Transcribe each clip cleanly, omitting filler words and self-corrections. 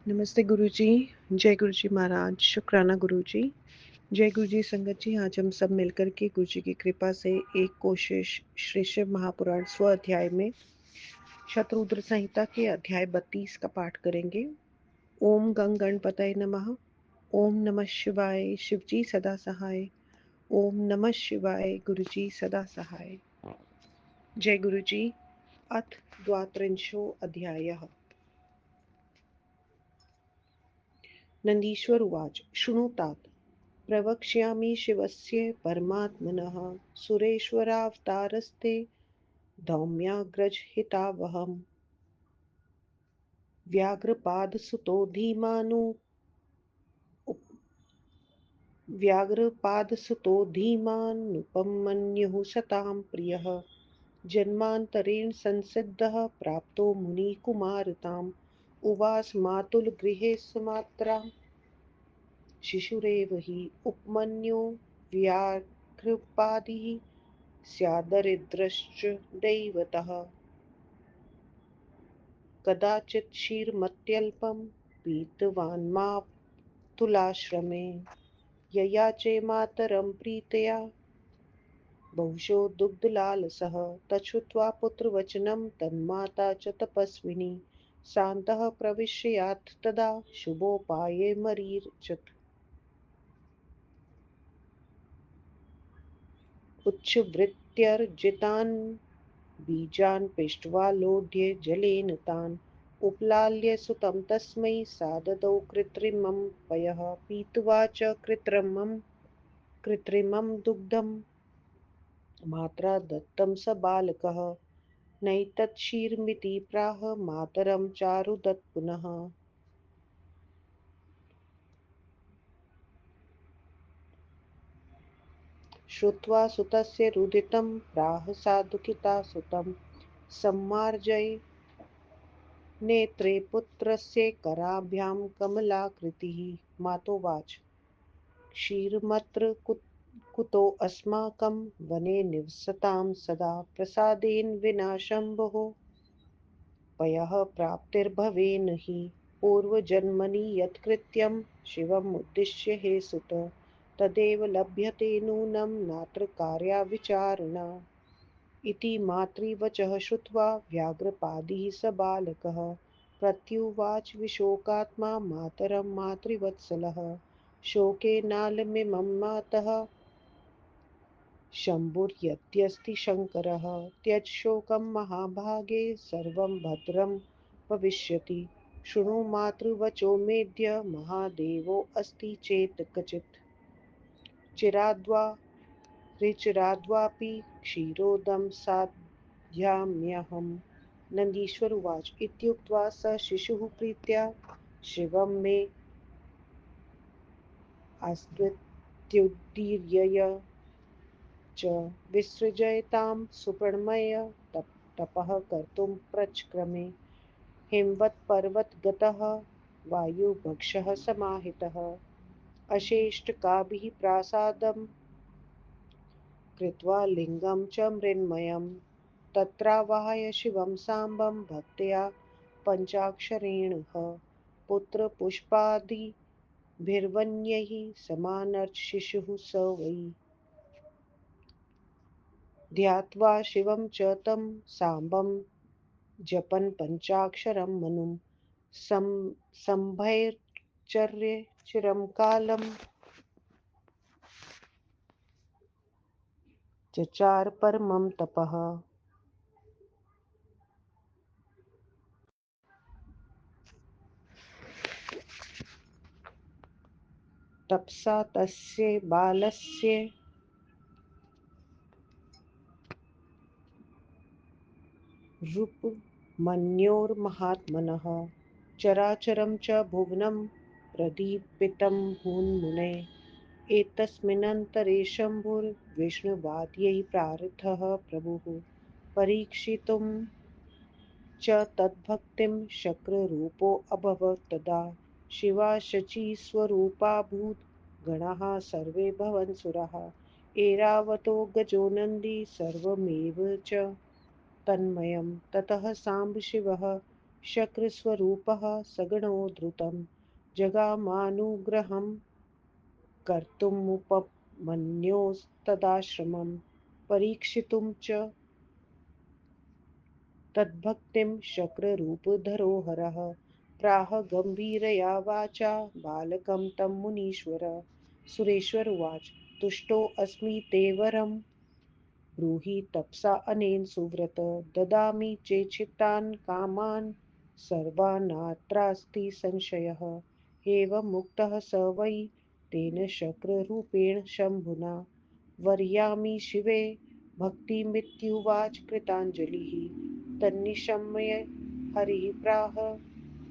नमस्ते गुरुजी। जय गुरुजी महाराज, शुक्राना गुरुजी। जय गुरुजी संगत जी, आज हम सब मिलकर के गुरुजी की कृपा से एक कोशिश श्री शिव महापुराण स्व अध्याय में शतरुद्र संहिता के अध्याय 32 का पाठ करेंगे। ओम गंग गणपतये नमः। ओम नमः शिवाय, शिवजी सदा सहाय। ओम नमः शिवाय, गुरुजी सदा सहाय। जय गुरुजी। अथ द्वात्रिंशो अध्यायः। नन्दीश्वर उवाच। शृणुतात प्रवक्ष्यामि शिवस्य परमात्मनः सुरेश्वरावतारस्ते धौम्याग्रजहितावहम् व्याघ्रपादसुतो धीमानु व्याघ्रपादसुतो धीमानुपमन्युः सतां प्रियः जन्मान्तरेण संसिद्धः प्राप्तो मुनिकुमारताम् उवास मातुलगृहे सुमात्रा शिशुरेव हि उपमन्यो व्याघ्रपादिः स्यादरिद्रश्च दैवतः कदाचित् क्षीरमत्यल्पं पीतवान्मातुलाश्रमे ययाचे मातरं प्रीतया बहुशो दुग्धलालसः तच्छ्रुत्वा पुत्रवचनं तन्माता च तपस्विनी शान्तः प्रविश्यात् तदा शुभोपाये मरीचत उच्छ्वृत्यार्जितान् बीजान् पिष्ट्वा लोढ्य जलेन तान् उपलाल्य सुतं तस्मै साददौ कृत्रिमं पयः पीत्वा च कृत्रिमं दुग्धं मात्रा दत्तं स बालकः नैतत् क्षीरमिति प्राह मातरं चारुदत्त पुनः। श्रुत्वा सुतस्य रुदितं प्राह सा दुःखिता सुतं सम्मार्जय नेत्रे पुत्रस्य कराभ्यां कमलाकृतिः मातोवाच क्षीरमत्र कुतोऽस्माकं वने निवसतां सदा प्रसादेन विना शम्भोः पयः प्राप्तिर्भवेन् हि पूर्वजन्मनि यत्कृत्यं शिवमुद्दिश्य हे सुत तदेव लभ्यते नूनं नात्र कार्या विचारणा इति मातृवचः श्रुत्वा व्याघ्रपादिः स बालकः प्रत्युवाच विशोकात्मा मातरं मातृवत्सलः शोकेनालमिमं मातः शम्भुर्यत्यस्ति शङ्करः त्यज शोकं महाभागे सर्वं भद्रं भविष्यति शृणु मातृवचो मेद्य महादेवोऽस्ति चेत् क्वचित् चिराद्वा ऋचिराद्वापि क्षीरोदं साध्याम्यहम् नन्दीश्वर उवाच इत्युक्त्वा स शिशुः प्रीत्या शिवं मे आस्त्वत्युदीर्य च विसृजयतां सुप्रणमय तपः कर्तुं प्रचक्रमे हिमवत्पर्वतगतः वायुभक्षः समाहितः अशेष्टकाभिः प्रासादं कृत्वा लिङ्गं च मृण्मयं तत्रावाहय शिवं साम्बं भक्त्या पञ्चाक्षरेणः पुत्रपुष्पादिभिर्वन्यैः समानर्च शिशुः स वै ध्यात्वा शिवं च तं साम्बं जपन् पञ्चाक्षरं मनुं सम्भैर्चर्य चिरं कालं चचार परमं तपः तपसा तस्य बालस्य रूपमन्योर्महात्मनः चराचरं च भुवनं प्रदीपितमून्मुने एतस्मिन्नन्तरे शम्भुर्विष्णुवाद्यैः प्रार्थितः प्रभुः परीक्षितुं च तद्भक्तिं शक्ररूपोऽभवत् तदा शिवा शचीस्वरूपाभूत् गणाः सर्वे भवन्सुराः ऐरावतो गजो नन्दी सर्वमेव च तन्मयं ततः साम्ब शिवः शक्रस्वरूपः सगुणो धृतं जगामानुग्रहं कर्तुमुपमन्योस्तदाश्रमं परीक्षितुं च तद्भक्तिं शक्ररूपधरोहरः प्राह गम्भीरया वाचा बालकं तं मुनीश्वर। सुरेश्वर उवाच तुष्टोऽस्मि ते वरं ब्रूहि तपसा अनेन सुव्रत ददामि चेच्छितान् कामान् सर्वानात्रास्ति संशयः। एवं मुक्तः स वै तेन शक्ररूपेण शम्भुना वर्यामि शिवे भक्तिमित्युवाच कृताञ्जलिः। तन्निशम्य हरिः प्राह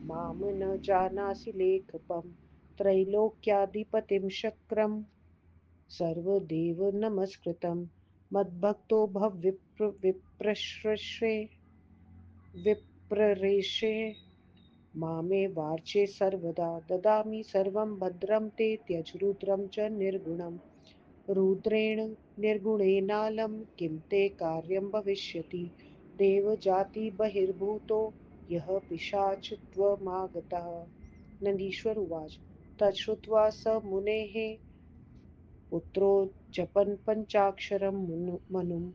मां न जानासि लेखपं त्रैलोक्याधिपतिं शक्रं सर्वदेव नमस्कृतं मद्भक्तो भव विप्ररेषे मामे वार्चे सर्वदा ददामि सर्वं भद्रं ते त्यज रुद्रं च निर्गुणम् रुद्रेण निर्गुणेनालं किं ते कार्यं भविष्यति देवजातिबहिर्भूतो यः पिशाचत्वमागतः। नन्दीश्वर उवाच तच्छ्रुत्वा स मुनेः पुत्रो जपन् पञ्चाक्षरं मनुं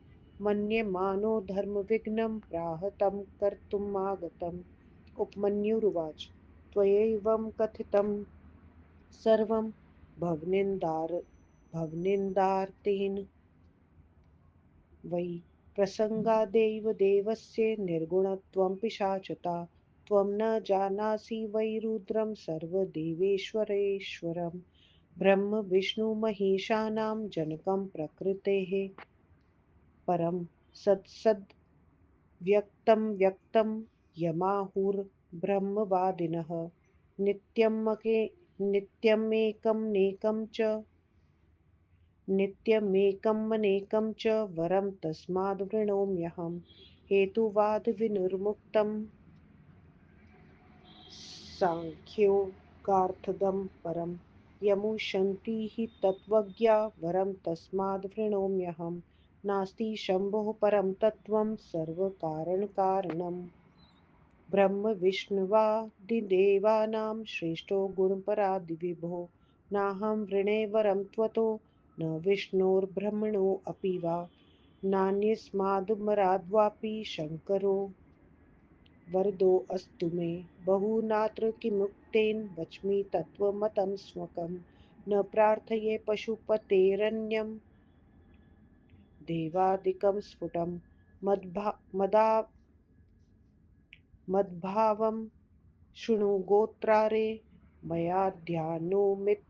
मन्यमानो धर्मविघ्नं प्राह तं कर्तुमागतम्। उपमन्युरुवाच त्वयैवं कथितं सर्वं भवनिन्दार्तेन वै प्रसङ्गादेव देवस्य निर्गुणत्वं पिशाचता त्वं न जानासि वै रुद्रं सर्वदेवेश्वरेश्वरं ब्रह्म विष्णुमहेशानां जनकं प्रकृतेः परं सत्सद्व्यक्तं व्यक्तं यमाहुर्ब्रह्मवादिनः नित्यमेकमनेकं च नित्यमेकमनेकं च वरं तस्माद् वृणोम्यहं हेतुवादविनिर्मुक्तं सांख्योगार्थदं परं यमुष्यन्ति हि तत्त्वज्ञा वरं तस्माद् वृणोम्यहं नास्ति शम्भोः परं तत्त्वं सर्वकारणकारणम् ब्रह्म विष्णुवादिदेवानां श्रेष्ठो गुणपरादिविभो नाहं वृणे वरं त्वतो न विष्णोर्ब्रह्मणोऽपि वा नान्यस्मादमराद्वापि शङ्करो वरदोऽस्तु मे बहुनात्र किमुक्तेन वच्मि तत्त्वमतं स्वकं न प्रार्थये पशुपतेरन्यं देवादिकं स्फुटं मद्भावं शृणु गोत्रारे मया ध्यानोमित्तन्त्विदं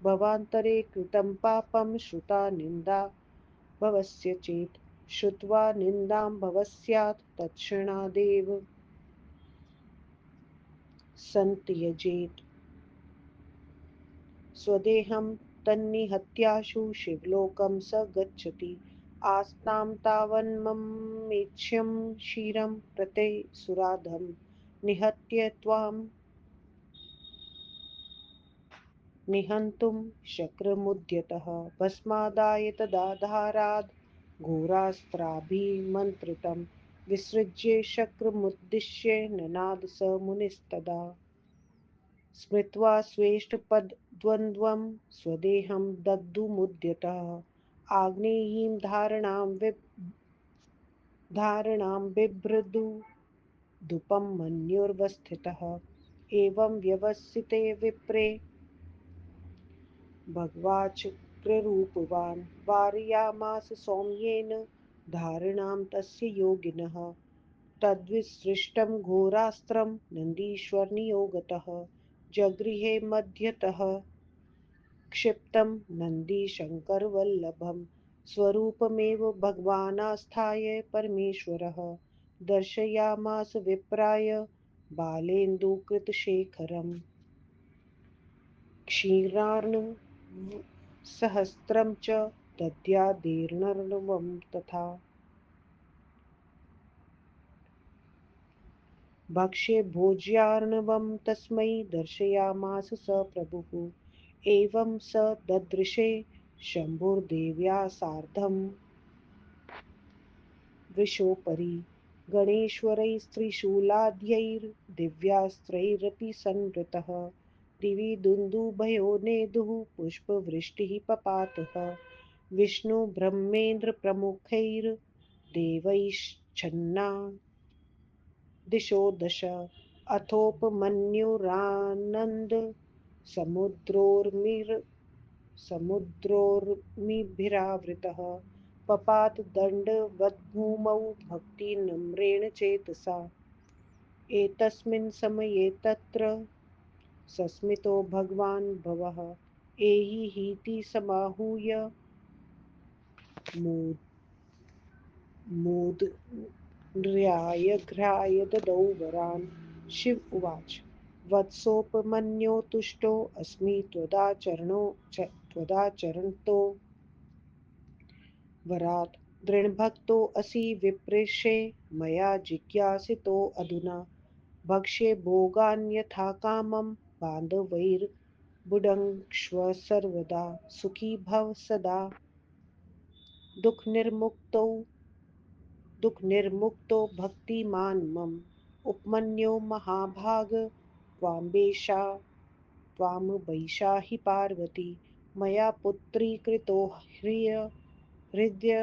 भवान्तरे कृतं पापं श्रुता निन्दा भवस्य चेत् श्रुत्वा निन्दां भवस्यात् तत्क्षणादेव सन्त्यजेत् स्वदेहं तन्निहत्याशु शिवलोकं स गच्छति आस्तां तावन्ममेक्ष्यं क्षीरं प्रते सुराधं निहत्य त्वां निहन्तुं शक्रमुद्यतः भस्मादाय तदा धाराद् घोरास्त्राभिमन्त्रितं विसृज्य शक्रमुद्दिश्य ननाद स मुनिस्तदा स्मृत्वा स्वेष्टपदद्वन्द्वं स्वदेहं दग्धुमुद्यतः आग्नेयीं धारणां बिभ्रदुदुपं मन्युर्वस्थितः एवं व्यवसिते विप्रे भगवाच्क्ररूपवान् वारयामास सौम्येन धारणां तस्य योगिनः तद्विसृष्टं घोरास्त्रं नन्दीश्वरनियोगतः जगृहे मध्यतः क्षिप्तं नन्दीशङ्करवल्लभं स्वरूपमेव भगवानास्थाय परमेश्वरः दर्शयामास विप्राय बालेन्दुकृतशेखरम् क्षीरार्णवसहस्रं च दद्यादेर्णवं तथा भक्ष्ये भोज्यार्णवं तस्मै दर्शयामास स प्रभुः। एवं स ददृशे शम्भुर्देव्या सार्धं वृषोपरि गणेश्वरैस्त्रिशूलाद्यैर्दिव्यास्त्रैरपि संवृतः। दिवि दुन्दुभयो नेदुः पुष्पवृष्टिः पपातः। विष्णुब्रह्मेन्द्रप्रमुखैर्देवैश्छन्ना दिशो दश। अथोपमन्युरानन्द समुद्रोर्मिभिरावृतः। पपात दण्डवद्भूमौ भक्तिनम्रेण चेतसा। एतस्मिन् समये तत्र सस्मितो भगवान् भवः। एहि हीति समाहूय मूर्ध्याय ददौ वरान्। शिव उवाच वत्सोपमन्यो तुष्टोऽस्मि त्वदाचरणतो वरात्। दृढभक्तोऽसि विप्रेष्ये मया जिज्ञासितोऽधुना। भक्ष्ये भोगान्यथा कामं बान्धवैर्भुङ्क्ष्व सर्वदा। सुखी भव सदा दुःखनिर्मुक्तो दुःखनिर्मुक्तो भक्तिमान् मम। उपमन्यो महाभाग त्वां हि पार्वती। मया पुत्रीकृतो हृदय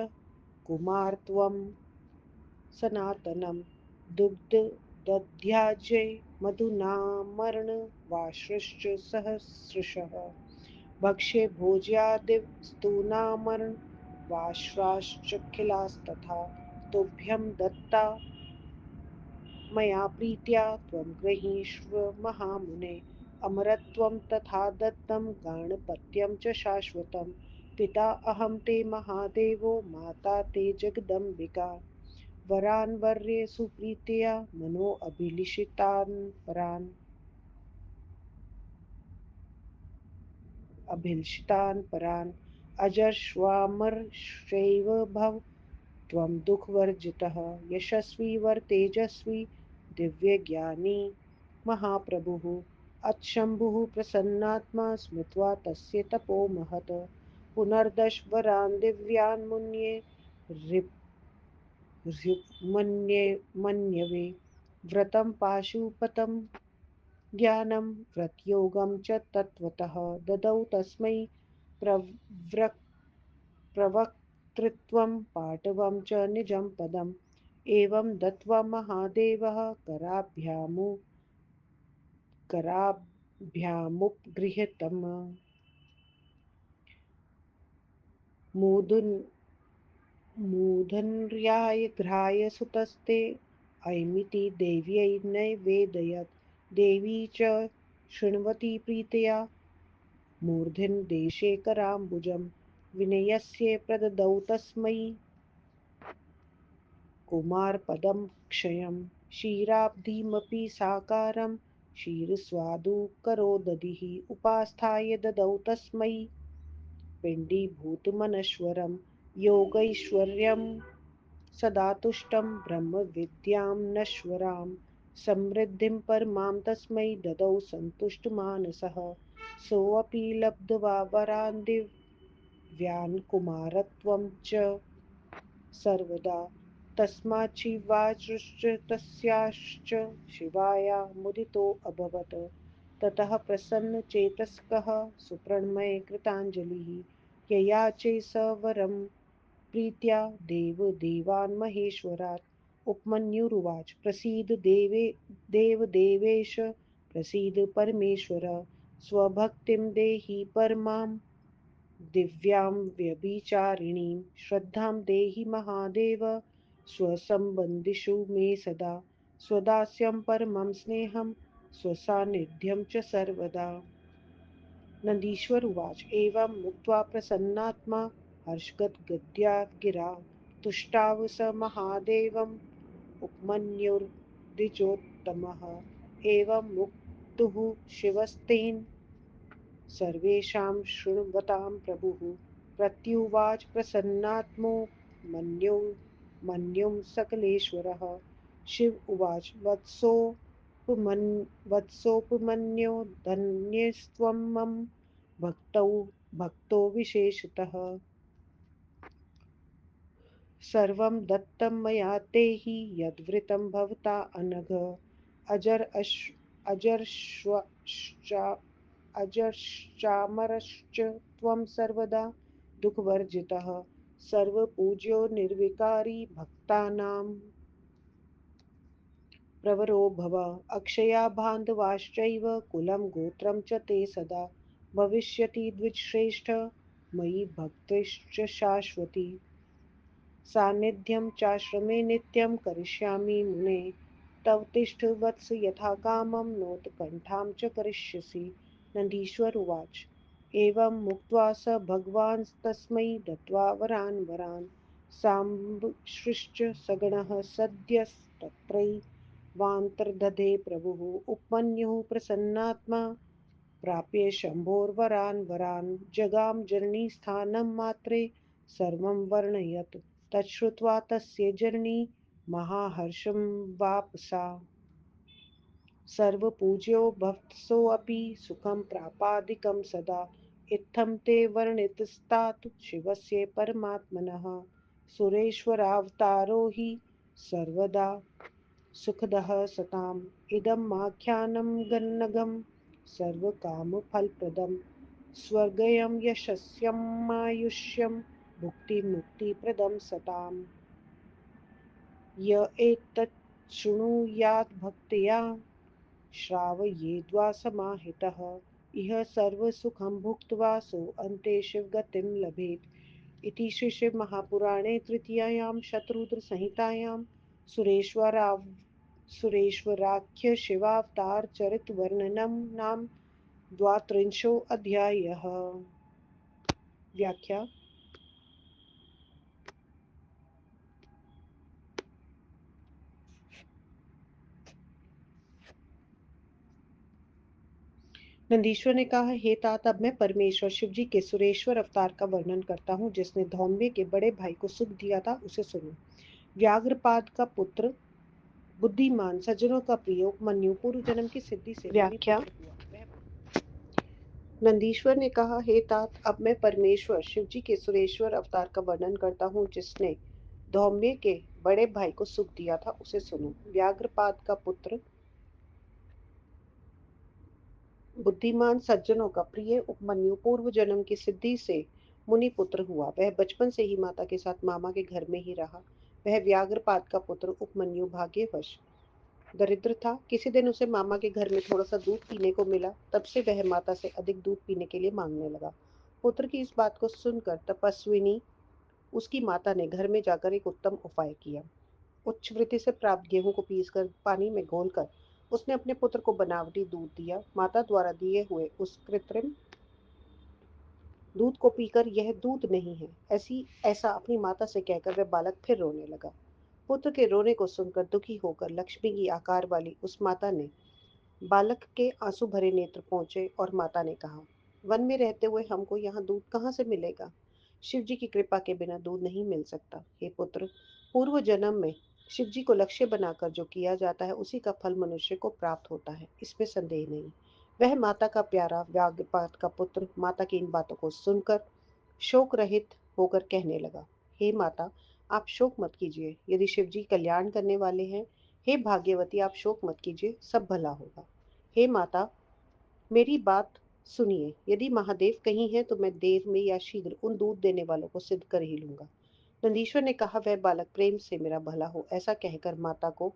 कुमारत्वं सनातनं। दुग्धदध्याजे मधुनामर्णवाश्रश्च सहस्रशः। भक्ष्ये भोज्यादिवस्तूनामर्णवाश्राश्चखिलास्तथा। तुभ्यं दत्ता मया प्रीत्या त्वं गृहीष्व महामुने। अमरत्वं तथा दत्तं गाणपत्यं च शाश्वतं। पिता अहं ते महादेवो माता ते जगदम्बिका। वरान् वर्ये सुप्रीत्या मनोऽभिलिषितान् परान् अभिलषितान् परान्। अजस्वामरश्चैव भव त्वं दुःखवर्जितः। यशस्वी वर तेजस्वी दिव्यज्ञानी महाप्रभुः। अच्शम्भुः प्रसन्नात्मा स्मृत्वा तस्य तपो महत्। पुनर्दश वरान् दिव्यान् मुन्ये मन्यवे। व्रतं पाशुपतं ज्ञानं व्रतयोगं च तत्त्वतः। ददौ तस्मै प्रव्र प्रवक्तृत्वं पाटवं च निजं पदम्। एवं दत्त्वा महादेवः कराभ्यामुपगृह्य मूर्धन्यायघ्राय सुतस्ते अयमिति देव्यै नैवेदयत्। देवी च शृण्वती प्रीतया मूर्धन्यदेशे कराम्बुजं। विनयस्य प्रददौ तस्मै कुमारपदं क्षयं। क्षीराब्धिमपि साकारं क्षीरस्वादुकरो दधिः। उपास्थाय ददौ तस्मै पिण्डीभूतमनश्वरं। योगैश्वर्यं सदा तुष्टं ब्रह्मविद्यां नश्वरां। समृद्धिं परमां तस्मै ददौ सन्तुष्टमानसः। सोऽपि लब्ध्वा वरान् दिव्यान् कुमारत्वं च सर्वदा। तस्माच्छिवासृश्च तस्याश्च शिवाया मुदितोऽभवत्। ततः प्रसन्नचेतसः सुप्रणम्य कृताञ्जलिः। ययाचे स वरं प्रीत्या देवान् महेश्वरात्। उपमन्युरुवाच प्रसीद देवदेवेश प्रसीद परमेश्वर। स्वभक्तिं देहि परमां दिव्यां व्यभिचारिणीं। श्रद्धां देहि महादेव स्वसम्बन्धिषु मे सदा। स्वदास्यं परमं स्नेहं स्वसान्निध्यं च सर्वदा। नन्दीश्वर उवाच एवं मुक्त्वा प्रसन्नात्मा हर्षगद्गद्या गिरा तुष्टाव स महादेवम् उपमन्युर्द्विजोत्तमः। एवं मुक्तुः शिवस्तेन सर्वेषां शृण्वतां प्रभुः। प्रत्युवाच प्रसन्नात्मो मन्युं सकलेश्वरः। शिव उवाच वत्सोपमन्यो धन्यस्त्वं मम भक्तौ भक्तो विशेषतः सर्वं दत्तं मया ते हि यद्वृतं भवता अनघ अजर अश् अजर्ष्व अजश्चामरश्च त्वं सर्वदा दुःखवर्जितः सर्वपूज्यो निर्विकारी भक्तानां प्रवरो भव अक्षयाबान्धवाश्चैव कुलं गोत्रं च ते सदा भविष्यति द्विजश्रेष्ठ मयि भक्तिश्च शाश्वती सान्निध्यं चाश्रमे नित्यं करिष्यामि मुने तव तिष्ठ वत्स यथा कामं नोत्कण्ठां च करिष्यसि नन्दीश्वर उवाच एवं मुक्त्वा स भगवान् तस्मै दत्त्वा वरान् वरान् सांसृष्ट् सगणः सद्यस्तत्रैवान्तर्दधे प्रभुः उपमन्युः प्रसन्नात्मा प्राप्य शम्भोर्वरान् वरान् जगाम जननीस्थानं मात्रे सर्वं वर्णयत् तच्छ्रुत्वा तस्य जननी महाहर्षं वापसा सर्वपूज्यो भक्तसोऽपि सुखं प्रापादिकं सदा इत्थं ते वर्णितस्तात् शिवस्य परमात्मनः सुरेश्वरावतारो हि सर्वदा सुखदः सताम् इदमाख्यानं गन्नगं सर्वकामफलप्रदं स्वर्गयं यशस्यमायुष्यं भुक्तिमुक्तिप्रदं सताम् य एतत् शृणुयात् भक्त्या श्रावयेद्वा समाहितः इह सर्वसुखं भुक्त्वा सोऽन्ते शिवगतिं लभेत् इति श्रीशिवमहापुराणे तृतीयायां शतरुद्रसंहितायां सुरेश्वराख्यशिवावतारचरितवर्णनं नाम द्वात्रिंशोऽध्यायः। व्याख्या नंदीश्वर ने कहा, हे तात, अब मैं परमेश्वर शिव जी के सुरेश्वर अवतार का वर्णन करता हूँ जिसने धौम्य के बड़े भाई को सुख दिया था, उसे सुनो। व्याघ्रपाद का पुत्र बुद्धिमान सज्जनों का प्रिय उपमन्यु पूर्व जन्म की सिद्धि से व्याख्या नंदीश्वर ने कहा, हे तात, अब मैं परमेश्वर शिव जी के सुरेश्वर अवतार का वर्णन करता हूँ जिसने धौम्य के बड़े भाई को सुख दिया था, उसे सुनो। व्याघ्रपाद का पुत्र बुद्धिमान सज्जनों का प्रिय उपमन्यु पूर्व जन्म की सिद्धि से मुनि पुत्र हुआ। वह बचपन से ही माता के साथ मामा के घर में ही रहा। वह व्याघ्रपाद का पुत्र उपमन्यु भाग्यवश दरिद्र था। किसी दिन उसे मामा के घर में थोड़ा सा दूध पीने को मिला। तब से वह माता से अधिक दूध पीने के लिए मांगने लगा। पुत्र की इस बात को सुनकर तपस्विनी उसकी माता ने घर में जाकर एक उत्तम उपाय किया। उच्च वृत्ति से प्राप्त गेहूं को पीसकर पानी में घोलकर उसने अपने पुत्र को बनावटी दूध दिया। माता द्वारा दिए हुए उस कृत्रिम दूध को पीकर यह दूध नहीं है ऐसा अपनी माता से कहकर वह बालक फिर रोने लगा। पुत्र के रोने को सुनकर दुखी होकर लक्ष्मी की आकार वाली उस माता ने बालक के आंसू भरे नेत्र पहुंचे और माता ने कहा, वन में रहते हुए हमको यहाँ दूध कहाँ से मिलेगा? शिव जी की कृपा के बिना दूध नहीं मिल सकता। हे पुत्र, पूर्व जन्म में शिव जी को लक्ष्य बनाकर जो किया जाता है उसी का फल मनुष्य को प्राप्त होता है, इसमें संदेह नहीं। वह माता का प्यारा व्याघ्रपाद का पुत्र माता की इन बातों को सुनकर शोक रहित होकर कहने लगा, हे माता, आप शोक मत कीजिए। यदि शिव जी कल्याण करने वाले हैं, हे भाग्यवती, आप शोक मत कीजिए, सब भला होगा। हे माता, मेरी बात सुनिए। यदि महादेव कहीं हैं तो मैं देर में या शीघ्र उन दूध देने वालों को सिद्ध कर ही लूंगा। नंदीश्वर ने कहा, वह बालक प्रेम से मेरा भला हो। ऐसा कहकर माता को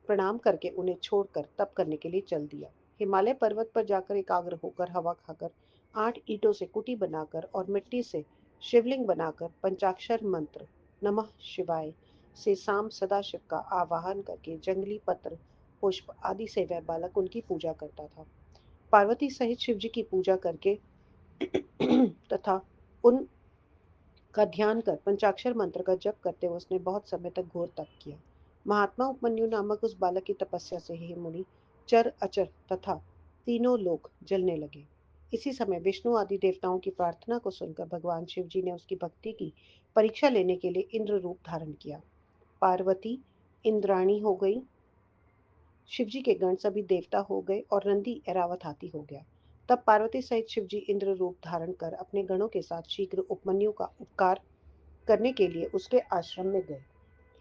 प्रणाम करके उन्हें छोड़कर तप करने के लिए चल दिया। हिमालय पर्वत पर जाकर एकाग्र होकर हवा खाकर 8 ईंटों से कुटी बनाकर और मिट्टी से शिवलिंग बनाकर पंचाक्षर मंत्र नमः शिवाय से शाम सदाशिव का आवाहन करके जंगली पत्र पुष्प आदि से वह बालक उनकी पूजा करता था। पार्वती सहित शिव जी की पूजा करके तथा उन का ध्यान कर पंचाक्षर मंत्र का जप करते हुए उसने बहुत समय तक घोर तप किया। महात्मा उपमन्यु नामक उस बालक की तपस्या से ही मुनि चर अचर तथा तीनों लोक जलने लगे। इसी समय विष्णु आदि देवताओं की प्रार्थना को सुनकर भगवान शिव जी ने उसकी भक्ति की परीक्षा लेने के लिए इंद्र रूप धारण किया। पार्वती इंद्राणी हो गई, शिवजी के गण सभी देवता हो गए और नंदी एरावत हाथी हो गया। तब पार्वती सहित शिवजी इंद्र रूप धारण कर अपने गणों के साथ शीघ्र उपमन्यु का उपकार करने के लिए उसके आश्रम में गए।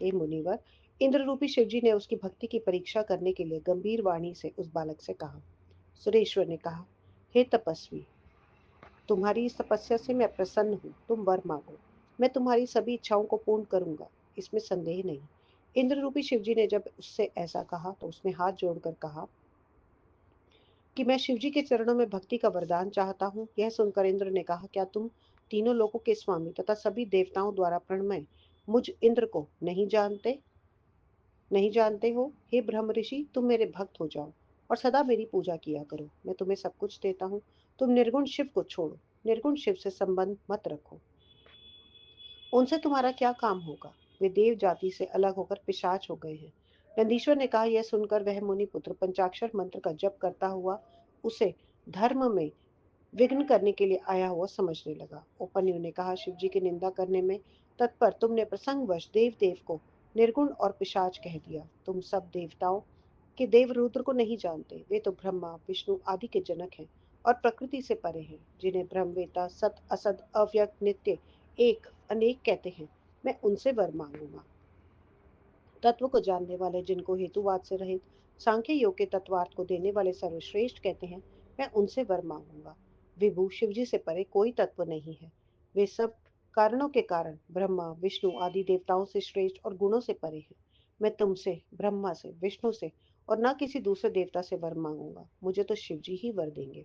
हे मुनिवर, इंद्र रूपी शिवजी ने उसकी भक्ति की परीक्षा करने के लिए गंभीर वाणी से उस बालक से कहा। सुरेश्वर ने कहा, हे तपस्वी, तुम्हारी इस तपस्या से मैं प्रसन्न हूँ, तुम वर मांगो, मैं तुम्हारी सभी इच्छाओं को पूर्ण करूंगा, इसमें संदेह नहीं। इंद्र रूपी शिवजी ने जब उससे ऐसा कहा तो उसने हाथ जोड़कर कहा कि मैं शिवजी के चरणों में भक्ति का वरदान चाहता हूँ। यह सुनकर इंद्र ने कहा, क्या तुम तीनों लोकों के स्वामी तथा सभी देवताओं द्वारा प्रणमय मुझ इंद्र को नहीं जानते हो? हे ब्रह्म ऋषि, तुम मेरे भक्त हो जाओ और सदा मेरी पूजा किया करो, मैं तुम्हें सब कुछ देता हूँ। तुम निर्गुण शिव को छोड़ो, निर्गुण शिव से संबंध मत रखो, उनसे तुम्हारा क्या काम होगा? वे देव जाति से अलग होकर पिशाच हो गए हैं। नंदीश्वर ने कहा। यह सुनकर वह मुनि पुत्र पंचाक्षर मंत्र का जप करता हुआ उसे धर्म में विघ्न करने के लिए आया हुआ समझने लगा। उपन्यु ने कहा, शिव जी की निंदा करने में तत्पर तुमने प्रसंगवश देव देव को निर्गुण और पिशाच कह दिया। तुम सब देवताओं के देव रुद्र को नहीं जानते। वे तो ब्रह्मा विष्णु आदि के जनक हैं और प्रकृति से परे हैं, जिन्हें ब्रह्मवेता सत असद अव्यक्त नित्य एक अनेक कहते हैं। मैं उनसे वर मांगूंगा। तत्व को जानने वाले, जिनको हेतुवाद से रहित सांख्य योग के तत्वार्थ को देने वाले सर्वश्रेष्ठ कहते हैं, मैं उनसे वर मांगूंगा। विभु शिवजी से परे कोई तत्व नहीं है। वे सब कारणों के कारण ब्रह्मा विष्णु आदि देवताओं से श्रेष्ठ और गुणों से परे हैं। मैं तुमसे, ब्रह्मा से, विष्णु से और न किसी दूसरे देवता से वर मांगूंगा। मुझे तो शिवजी ही वर देंगे।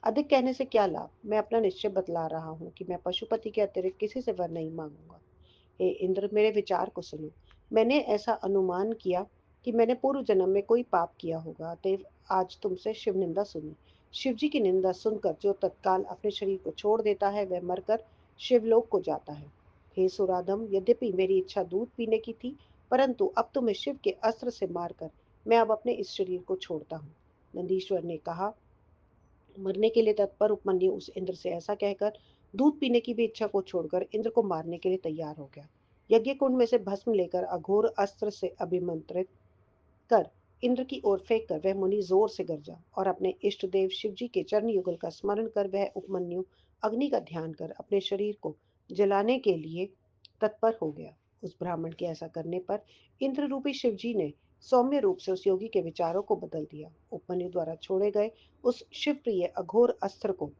अधिक कहने से क्या लाभ? मैं अपना निश्चय बतला रहा हूँ कि मैं पशुपति के अतिरिक्त किसी से वर नहीं मांगूंगा। हे इंद्र, मेरे विचार को सुनो। मैंने ऐसा अनुमान किया कि मैंने पूर्व जन्म में कोई पाप किया होगा, अतएव आज तुमसे शिव निंदा सुनी। शिव जी की निंदा सुनकर जो तत्काल अपने शरीर को छोड़ देता है, वह मरकर शिवलोक को जाता है। हे सुराधम, यद्यपि मेरी इच्छा दूध पीने की थी, परंतु अब तुम्हें शिव के अस्त्र से मारकर मैं अब अपने इस शरीर को छोड़ता हूँ। नंदीश्वर ने कहा। मरने के लिए तत्पर उपमन्यु उस इंद्र से ऐसा कहकर दूध पीने की भी इच्छा को छोड़कर इंद्र को मारने के लिए तैयार हो गया। यज्ञ कुंड में से भस्म लेकर अघोर अस्त्र से अभिमंत्रित कर इंद्र की ओर फेंक कर वह मुनि जोर से गरजा और अपने इष्ट देव शिव जी के चरण युगल का स्मरण कर वह उपमन्यु अग्नि का ध्यान कर अपने शरीर को जलाने के लिए तत्पर हो गया। उस ब्राह्मण के ऐसा करने पर इंद्र रूपी शिव जी ने सौम्य रूप से उस योगी के विचारों को बदल दिया। उपमन्यु द्वारा छोड़े गए उस शिवप्रिय अघोर अस्त्र को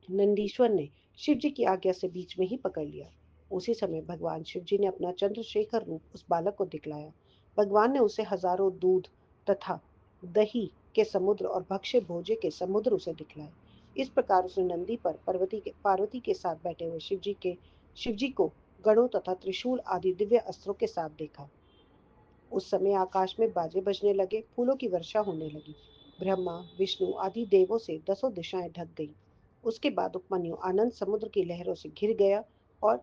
नंदीश्वर ने शिव जी की आज्ञा से बीच में ही पकड़ लिया। उसी समय भगवान शिव जी ने अपना चंद्रशेखर रूप उस बालक को दिखलाया। भगवान ने उसे हजारों दूध तथा दही के समुद्र और भक्ष्य भोजे के समुद्र उसे दिखलाए। इस प्रकार उसने नंदी पर पार्वती के साथ बैठे हुए शिव जी को गणों तथा त्रिशूल आदि दिव्य अस्त्रों के साथ देखा। उस समय आकाश में बाजे बजने लगे, फूलों की वर्षा होने लगी। ब्रह्मा विष्णु आदि देवों से दसों दिशाएं ढक गईं। उसके बाद उपमन्यु आनंद समुद्र की लहरों से घिर गया और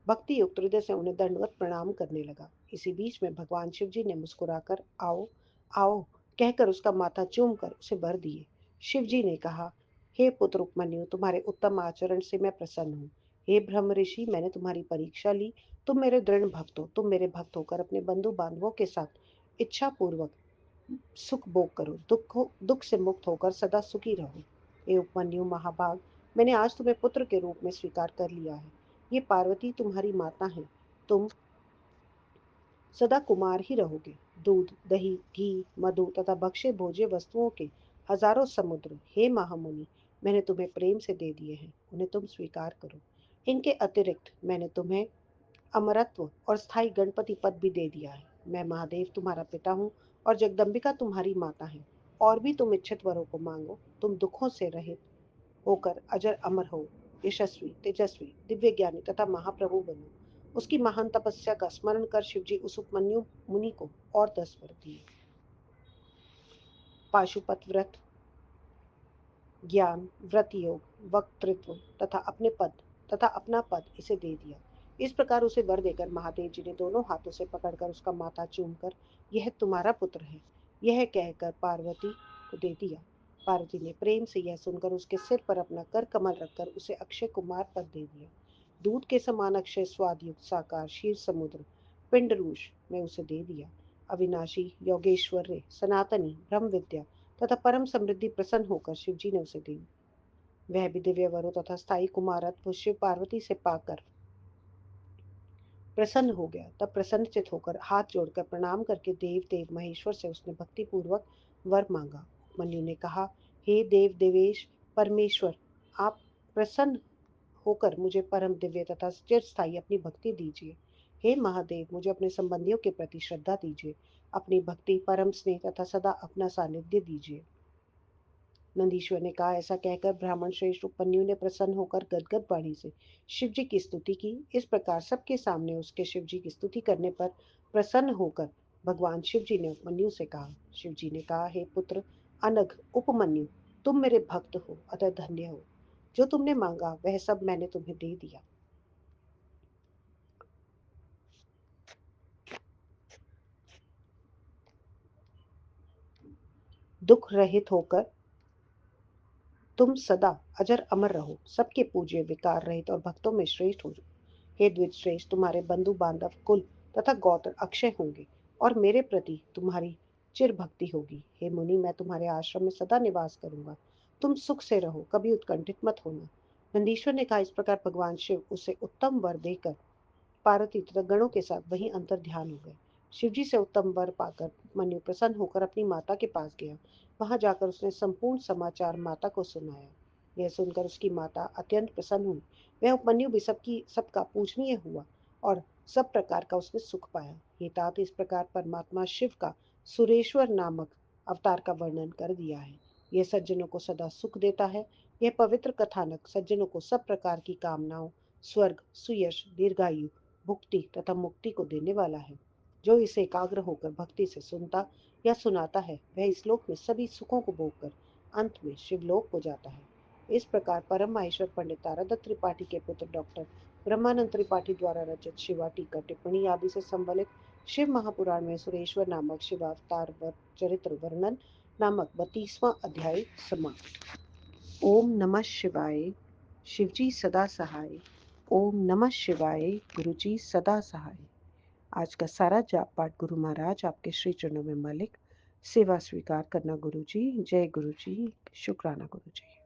भक्ति युक्त हृदय से उन्हें दंडवत प्रणाम करने लगा। इसी बीच में भगवान शिव जी ने मुस्कुराकर आओ आओ कहकर उसका माथा चूम कर उसे भर दिए। शिव जी ने कहा, हे पुत्र उपमन्यु, तुम्हारे उत्तम आचरण से मैं प्रसन्न हूँ। हे ब्रह्म ऋषि, मैंने तुम्हारी परीक्षा ली। तुम मेरे दृढ़ भक्त हो। तुम मेरे भक्त होकर अपने बंधु बांधवों के साथ इच्छा पूर्वक सुख भोग करो, दुख से मुक्त होकर सदा सुखी रहो। हे उपमन्यु महाभाग, मैंने आज तुम्हें पुत्र के रूप में स्वीकार कर लिया है। ये पार्वती तुम्हारी माता है। तुम सदा कुमार ही रहोगे। दूध दही घी मधु तथा भक्ष्य भोज्य वस्तुओं के हजारों समुद्र, हे महामुनि, मैंने तुम्हें प्रेम से दे दिए हैं, उन्हें तुम स्वीकार करो। इनके अतिरिक्त मैंने तुम्हें अमरत्व और स्थायी गणपति पद भी दे दिया है। मैं महादेव तुम्हारा पिता हूँ और जगदम्बिका तुम्हारी माता है। और भी तुम इच्छित वरों को मांगो। तुम दुखों से रहित होकर अजर अमर हो, यशस्वी तेजस्वी दिव्य ज्ञानी तथा महाप्रभु बनो। उसकी महान तपस्या का स्मरण कर शिवजी उस उपमन्यु मुनि को और 10 वर दिए। पाशुपत व्रत, ज्ञान, व्रत योग, वक्तृत्व तथा अपना पद इसे दे दिया। इस प्रकार उसे वर देकर महादेव जी ने दोनों हाथों से पकड़कर उसका माथा चूमकर यह तुम्हारा पुत्र है, यह कहकर पार्वती को दे दिया। पार्वती ने प्रेम से यह सुनकर उसके सिर पर अपना कर कमल रखकर उसे अक्षय कुमार पद दे दिया। दूध के समान अक्षय स्वाद युक्त साकार क्षीर समुद्र पिंडरूष में उसे दे दिया। अविनाशी, योगेश्वर्य, सनातनी, ब्रह्म विद्या तथा परम समृद्धि प्रसन्न होकर शिवजी ने उसे दी। वह भी दिव्य वरों तथा स्थायी कुमारत्व शिव पार्वती से पाकर प्रसन्न हो गया। तब प्रसन्नचित होकर हाथ जोड़कर प्रणाम करके देव देव महेश्वर से उसने भक्ति पूर्वक वर मांगा। मनु ने कहा, हे देव देवेश परमेश्वर, आप प्रसन्न होकर मुझे परम दिव्य तथा चिरस्थायी अपनी भक्ति दीजिए। हे महादेव, मुझे अपने संबंधियों के प्रति श्रद्धा दीजिए, अपनी भक्ति, परम स्नेह तथा सदा अपना सानिध्य दीजिए। नंदीश्वर ने कहा। ऐसा कहकर ब्राह्मण श्रेष्ठ उपमन्यु ने प्रसन्न होकर गदगद वाणी से शिव जी की स्तुति की। इस प्रकार सबके सामने उसके शिव जी की स्तुति करने पर प्रसन्न होकर भगवान शिव जी ने उपमन्यु से कहा। शिव जी ने कहा, हे पुत्र अनघ उपमन्यु, तुम मेरे भक्त हो, अतः धन्य हो। जो तुमने मांगा वह सब मैंने तुम्हें दे दिया। दुख रहित होकर तुम सदा अजर अमर रहो, सबके पूज्य, विकार रहित और भक्तों में श्रेष्ठ हो। हे द्विज श्रेष्ठ, तुम्हारे बंधु बांधव कुल तथा गोत्र अक्षय होंगे और मेरे प्रति तुम्हारी चिर भक्ति होगी। हे मुनि, मैं तुम्हारे आश्रम में सदा निवास करूंगा। तुम सुख से रहो, कभी उत्कंठित मत होना। नंदीश्वर ने कहा। इस प्रकार भगवान शिव उसे उत्तम वर देकर पार्वती तथा गणों के साथ वहीं अंतर ध्यान हो गए। शिवजी से उत्तम वर पाकर मनु प्रसन्न होकर अपनी माता के पास गया। वहां जाकर उसने संपूर्ण समाचार माता को सुनाया। यह सुनकर उसकी माता अत्यंत प्रसन्न हुई। वह उपमन्यु भी सबका पूजनीय हुआ और सब प्रकार का उसने सुख पाया। ये तात इस प्रकार परमात्मा शिव का सुरेश्वर नामक अवतार का वर्णन कर दिया है। यह सज्जनों को सदा सुख देता है। यह पवित्र कथानक सज्जनों को सब प्रकार की कामनाओं, स्वर्ग, सुयश, दीर्घायु, भुक्ति तथा मुक्ति को देने वाला है। जो इसे एकाग्र होकर भक्ति से सुनता या सुनाता है, वह इस लोक में सभी सुखों को भोगकर अंत में शिवलोक को जाता है। इस प्रकार परम माहेश्वर पंडित तारादत्त त्रिपाठी के पुत्र डॉक्टर ब्रह्मानंद त्रिपाठी द्वारा रचित शिवा टीका टिप्पणी आदि से संबलित शिव महापुराण में सुरेश्वर नामक शिवावतार चरित्र वर्णन नामक 32वां अध्याय समाप्त। ओम नमः शिवाय। शिवजी सदा सहाय। ओम नमः शिवाय। गुरुजी सदा सहाय। आज का सारा जाप पाठ गुरु महाराज आपके श्री चरणों में मालिक। सेवा स्वीकार करना गुरुजी। जय गुरुजी। शुक्राना गुरुजी।